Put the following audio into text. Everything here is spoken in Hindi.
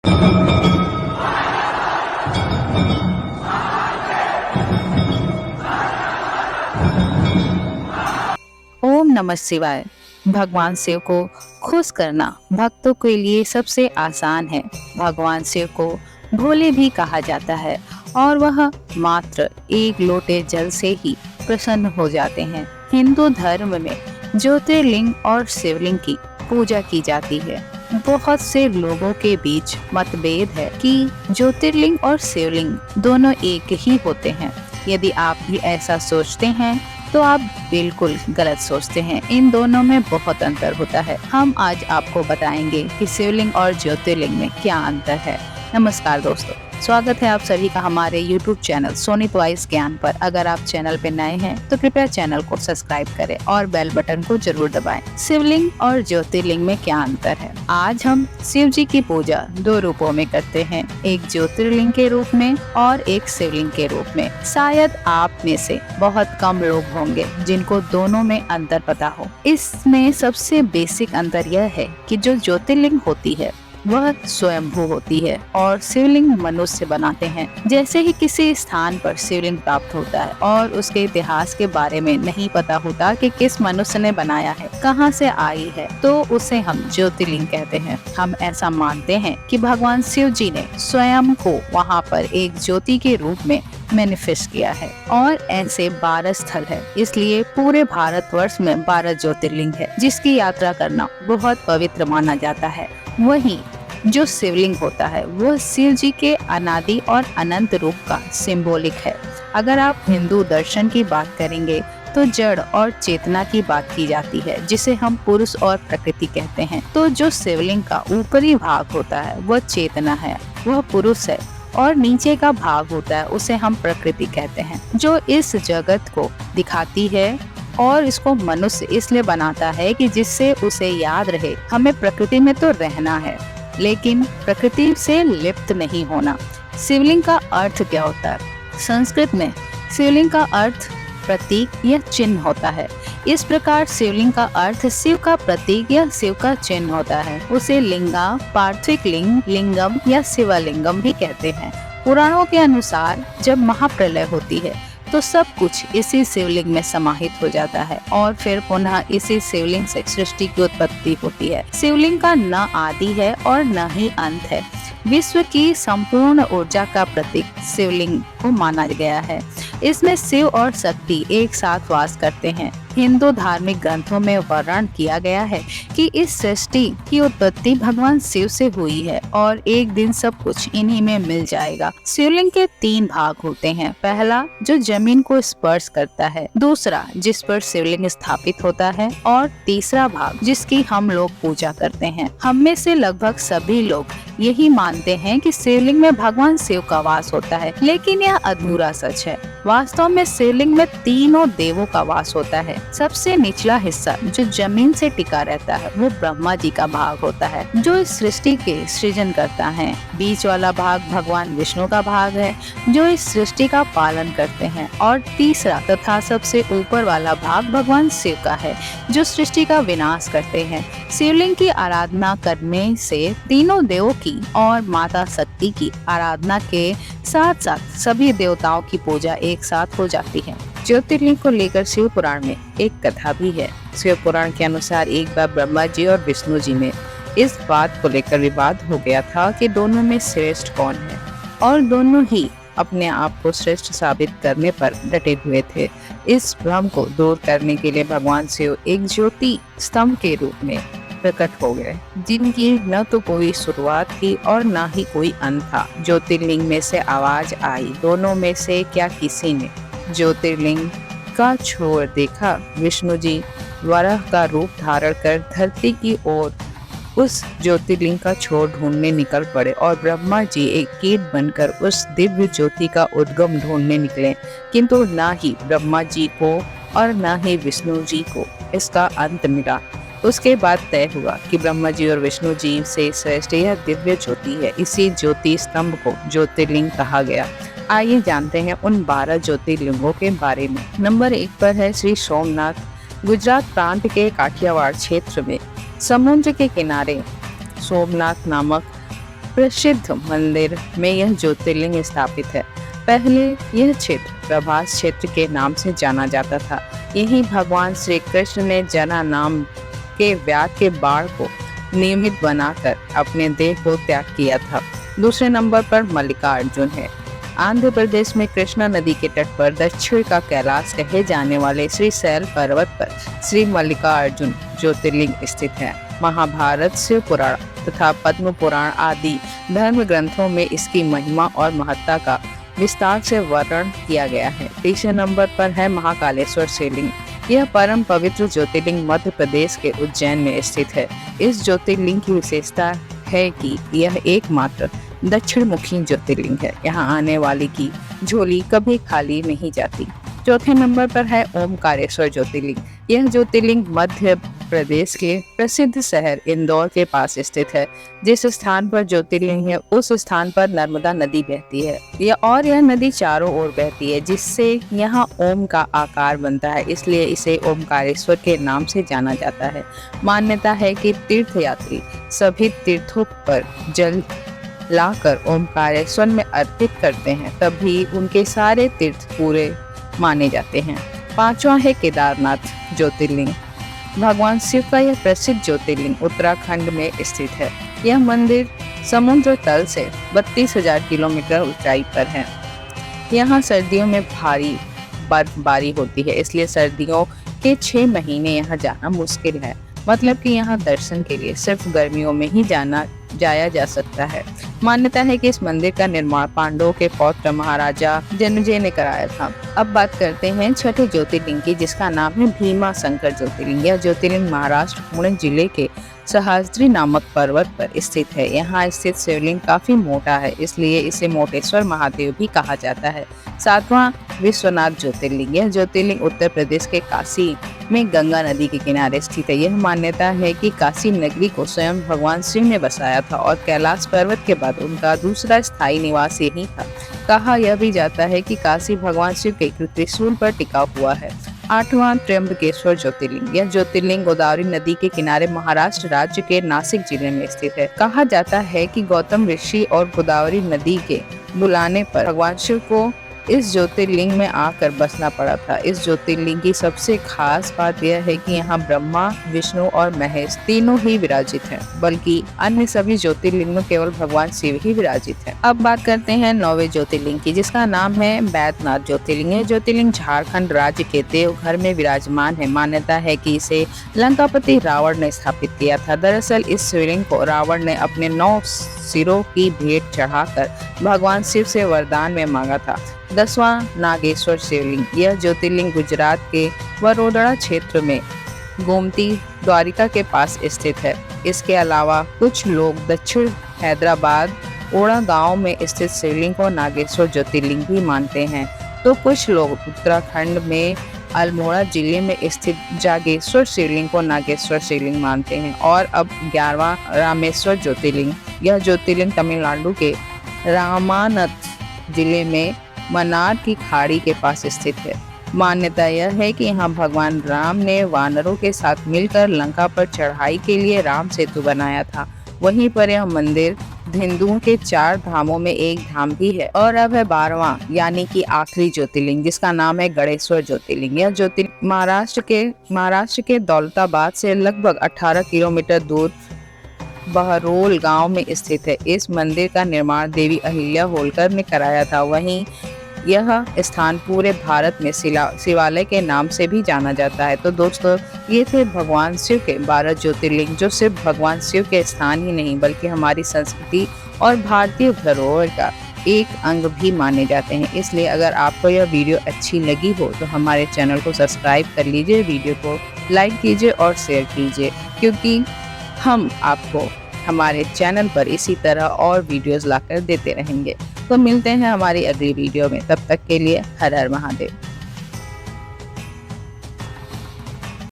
ओम नमः शिवाय। भगवान शिव को खुश करना भक्तों के लिए सबसे आसान है। भगवान शिव को भोले भी कहा जाता है और वह मात्र एक लोटे जल से ही प्रसन्न हो जाते हैं। हिंदू धर्म में ज्योतिर्लिंग और शिवलिंग की पूजा की जाती है। बहुत से लोगों के बीच मतभेद है कि ज्योतिर्लिंग और शिवलिंग दोनों एक ही होते हैं। यदि आप भी ऐसा सोचते हैं तो आप बिल्कुल गलत सोचते हैं। इन दोनों में बहुत अंतर होता है। हम आज आपको बताएंगे कि शिवलिंग और ज्योतिर्लिंग में क्या अंतर है। नमस्कार दोस्तों, स्वागत है आप सभी का हमारे YouTube चैनल सोनित वॉइस ज्ञान पर। अगर आप चैनल पे नए हैं तो कृपया चैनल को सब्सक्राइब करें और बेल बटन को जरूर दबाएं। शिवलिंग और ज्योतिर्लिंग में क्या अंतर है? आज हम शिव जी की पूजा दो रूपों में करते हैं, एक ज्योतिर्लिंग के रूप में और एक शिवलिंग के रूप में। शायद आप में से बहुत कम लोग होंगे जिनको दोनों में अंतर पता हो। इसमें सबसे बेसिक अंतर यह है कि जो ज्योतिर्लिंग होती है वह स्वयंभू होती है और शिवलिंग मनुष्य बनाते हैं। जैसे ही किसी स्थान पर शिवलिंग प्राप्त होता है और उसके इतिहास के बारे में नहीं पता होता कि किस मनुष्य ने बनाया है, कहां से आई है, तो उसे हम ज्योतिर्लिंग कहते हैं। हम ऐसा मानते हैं कि भगवान शिव जी ने स्वयं को वहां पर एक ज्योति के रूप में मैनिफेस्ट किया है और ऐसे 12 स्थल है। इसलिए पूरे भारतवर्ष में 12 ज्योतिर्लिंग है जिसकी यात्रा करना बहुत पवित्र माना जाता है। वहीं जो शिवलिंग होता है वह शिव जी के अनादि और अनंत रूप का सिंबॉलिक है। अगर आप हिंदू दर्शन की बात करेंगे तो जड़ और चेतना की बात की जाती है, जिसे हम पुरुष और प्रकृति कहते हैं। तो जो शिवलिंग का ऊपरी भाग होता है वह चेतना है, वह पुरुष है, और नीचे का भाग होता है उसे हम प्रकृति कहते हैं, जो इस जगत को दिखाती है। और इसको मनुष्य इसलिए बनाता है कि जिससे उसे याद रहे हमें प्रकृति में तो रहना है, लेकिन प्रकृति से लिप्त नहीं होना। शिवलिंग का अर्थ क्या होता है? संस्कृत में शिवलिंग का अर्थ प्रतीक या चिन्ह होता है। इस प्रकार शिवलिंग का अर्थ शिव का प्रतीक या शिव का चिन्ह होता है। उसे लिंगा, पार्थिक लिंग, लिंगम या शिवलिंगम भी कहते हैं। पुराणों के अनुसार जब महाप्रलय होती है तो सब कुछ इसी शिवलिंग में समाहित हो जाता है और फिर पुनः इसी शिवलिंग से सृष्टि की उत्पत्ति होती है। शिवलिंग का न आदि है और न ही अंत है। विश्व की संपूर्ण ऊर्जा का प्रतीक शिवलिंग को माना गया है। इसमें शिव और शक्ति एक साथ वास करते हैं। हिंदू धार्मिक ग्रंथों में वर्णन किया गया है कि इस सृष्टि की उत्पत्ति भगवान शिव से हुई है और एक दिन सब कुछ इन्हीं में मिल जाएगा। शिवलिंग के 3 भाग होते हैं। पहला जो जमीन को स्पर्श करता है, दूसरा जिस पर शिवलिंग स्थापित होता है, और तीसरा भाग जिसकी हम लोग पूजा करते हैं। हम में से लगभग सभी लोग यही मानते हैं कि शिवलिंग में भगवान शिव का वास होता है, लेकिन यह अधूरा सच है। वास्तव में शिवलिंग में तीनों देवों का वास होता है। सबसे निचला हिस्सा जो जमीन से टिका रहता है वो ब्रह्मा जी का भाग होता है, जो इस सृष्टि के सृजन करता है। बीच वाला भाग भगवान विष्णु का भाग है, जो इस सृष्टि का पालन करते हैं, और तीसरा तथा सबसे ऊपर वाला भाग भगवान शिव का है, जो सृष्टि का विनाश करते हैं। शिवलिंग की आराधना करने से तीनों देवों की और माता शक्ति की आराधना के साथ साथ सभी देवताओं की पूजा एक साथ हो जाती है। ज्योतिर्लिंग को लेकर शिव पुराण में एक कथा भी है। शिव पुराण के अनुसार एक बार ब्रह्मा जी और विष्णु जी में इस बात को लेकर विवाद हो गया था कि दोनों में श्रेष्ठ कौन है, और दोनों ही अपने आप को श्रेष्ठ साबित करने पर डटे हुए थे। इस भ्रम को दूर करने के लिए भगवान शिव एक ज्योति स्तंभ के रूप में प्रकट हो गए, जिनकी न तो कोई शुरुआत थी और न ही कोई अंत था। ज्योतिर्लिंग में से आवाज आई, दोनों में से क्या किसी ने ज्योतिर्लिंग का छोर देखा? विष्णु जी वराह का रूप धारण कर धरती की ओर उस ज्योतिर्लिंग का छोर ढूंढने निकल पड़े और ब्रह्मा जी एक कीट बनकर उस दिव्य ज्योति का उद्गम ढूंढने निकले, किंतु न ही ब्रह्मा जी को और न ही विष्णु जी को इसका अंत मिला। उसके बाद तय हुआ कि ब्रह्मा जी और विष्णु जी से श्रेष्ठ यह दिव्य ज्योति है। इसी ज्योति स्तंभ को ज्योतिर्लिंग कहा गया। आइए जानते हैं उन 12 ज्योतिर्लिंगों के बारे में। नंबर 1 पर है श्री सोमनाथ। गुजरात प्रांत के काठियावाड़ क्षेत्र में समुद्र के किनारे सोमनाथ नामक प्रसिद्ध मंदिर में यह ज्योतिर्लिंग स्थापित है। पहले यह क्षेत्र प्रभास क्षेत्र के नाम से जाना जाता था। यही भगवान श्री कृष्ण ने जना नाम के व्याध के बाण को नियमित बनाकर अपने देह को त्याग किया था। दूसरे नंबर पर मल्लिकार्जुन है। आंध्र प्रदेश में कृष्णा नदी के तट पर दक्षिण का कैलाश कहे जाने वाले श्री शैल पर्वत पर श्री मल्लिकार्जुन ज्योतिर्लिंग स्थित है। महाभारत, शिव पुराण तथा पद्म पुराण आदि धर्म ग्रंथों में इसकी महिमा और महत्ता का विस्तार से वर्णन किया गया है। तीसरे नंबर पर है महाकालेश्वर शिवलिंग। यह परम पवित्र ज्योतिर्लिंग मध्य प्रदेश के उज्जैन में स्थित है। इस ज्योतिर्लिंग की विशेषता है कि यह एकमात्र दक्षिण मुखी ज्योतिर्लिंग है। यहाँ आने वाले की झोली कभी खाली नहीं जाती। चौथे नंबर पर है ओमकारेश्वर ज्योतिर्लिंग। यह ज्योतिर्लिंग मध्य प्रदेश के प्रसिद्ध शहर इंदौर के पास स्थित है। जिस स्थान पर ज्योतिर्लिंग है उस स्थान पर नर्मदा नदी बहती है। यह नदी चारों ओर बहती है, जिससे यहाँ ओम का आकार बनता है, इसलिए इसे ओमकारेश्वर के नाम से जाना जाता है। मान्यता है कि तीर्थयात्री सभी तीर्थों पर जल लाकर ओमकारेश्वर में अर्पित करते हैं, तभी उनके सारे तीर्थ पूरे माने जाते हैं। पांचवा है केदारनाथ ज्योतिर्लिंग। भगवान शिव का यह प्रसिद्ध ज्योतिर्लिंग उत्तराखंड में स्थित है। यह मंदिर समुद्र तल से 32,000 किलोमीटर ऊंचाई पर है। यहाँ सर्दियों में भारी बर्फबारी होती है, इसलिए सर्दियों के 6 महीने यहाँ जाना मुश्किल है। मतलब कि यहाँ दर्शन के लिए सिर्फ गर्मियों में ही जाया जा सकता है। मान्यता है कि इस मंदिर का निर्माण पांडवों के पौत्र महाराजा जन्मेजय ने कराया था। अब बात करते हैं छठे ज्योतिर्लिंग की, जिसका नाम है भीमा शंकर ज्योतिर्लिंग। यह ज्योतिर्लिंग महाराष्ट्र पुणे जिले के सह्याद्री नामक पर्वत पर स्थित है। यहाँ स्थित शिवलिंग काफी मोटा है, इसलिए इसे मोटेश्वर महादेव भी कहा जाता है। सातवां विश्वनाथ ज्योतिर्लिंग। यह ज्योतिर्लिंग उत्तर प्रदेश के काशी में गंगा नदी के किनारे स्थित है। यह मान्यता है कि काशी नगरी को स्वयं भगवान शिव ने बसाया था और कैलाश पर्वत के बाद उनका दूसरा स्थायी निवास यही था। कहा यह भी जाता है कि काशी भगवान शिव के त्रिशूल पर टिका हुआ है। आठवां त्र्यंबकेश्वर ज्योतिर्लिंग। यह ज्योतिर्लिंग गोदावरी नदी के किनारे महाराष्ट्र राज्य के नासिक जिले में स्थित है। कहा जाता है कि गौतम ऋषि और गोदावरी नदी के बुलाने पर भगवान शिव को इस ज्योतिर्लिंग में आकर बसना पड़ा था। इस ज्योतिर्लिंग की सबसे खास बात यह है कि यहाँ ब्रह्मा, विष्णु और महेश तीनों ही विराजित हैं, बल्कि अन्य सभी ज्योतिर्लिंग में केवल भगवान शिव ही विराजित है। अब बात करते हैं 9वें ज्योतिर्लिंग की, जिसका नाम है बैद्यनाथ ज्योतिर्लिंग। यह ज्योतिर्लिंग झारखंड राज्य के देवघर में विराजमान है। मान्यता है कि इसे लंकापति रावण ने स्थापित किया था। दरअसल इस शिवलिंग को रावण ने अपने 9 सिरों की भेंट चढ़ाकर भगवान शिव से वरदान में मांगा था। 10वां नागेश्वर शिवलिंग। यह ज्योतिर्लिंग गुजरात के वडोदरा क्षेत्र में गोमती द्वारिका के पास स्थित है। इसके अलावा कुछ लोग दक्षिण हैदराबाद ओड़ा गांव में स्थित शिवलिंग को नागेश्वर ज्योतिर्लिंग भी मानते हैं, तो कुछ लोग उत्तराखंड में अल्मोड़ा जिले में स्थित जागेश्वर शिवलिंग को नागेश्वर शिवलिंग मानते हैं। और अब 11वां रामेश्वर ज्योतिर्लिंग। यह ज्योतिर्लिंग तमिलनाडु के रामानथ जिले में मन्नार की खाड़ी के पास स्थित है। मान्यता यह है कि यहाँ भगवान राम ने वानरों के साथ मिलकर लंका पर चढ़ाई के लिए राम सेतु बनाया था। वहीं पर यह मंदिर हिंदुओं के 4 धामों में एक धाम भी है। और अब है 12वां यानी कि आखिरी ज्योतिर्लिंग, जिसका नाम है गणेश्वर ज्योतिर्लिंग। यह ज्योतिर्लिंग महाराष्ट्र के दौलताबाद से लगभग 18 किलोमीटर दूर बहरोल गांव में स्थित है। इस मंदिर का निर्माण देवी अहिल्या होलकर ने कराया था। वहीं यह स्थान पूरे भारत में शिवालय के नाम से भी जाना जाता है। तो दोस्तों, ये थे भगवान शिव के 12 ज्योतिर्लिंग, जो सिर्फ भगवान शिव के स्थान ही नहीं बल्कि हमारी संस्कृति और भारतीय धरोहर का एक अंग भी माने जाते हैं। इसलिए अगर आपको यह वीडियो अच्छी लगी हो तो हमारे चैनल को सब्सक्राइब कर लीजिए, वीडियो को लाइक कीजिए और शेयर कीजिए, क्योंकि हम आपको हमारे चैनल पर इसी तरह और वीडियोस लाकर देते रहेंगे। तो मिलते हैं हमारी अगली वीडियो में, तब तक के लिए हर हर महादेव।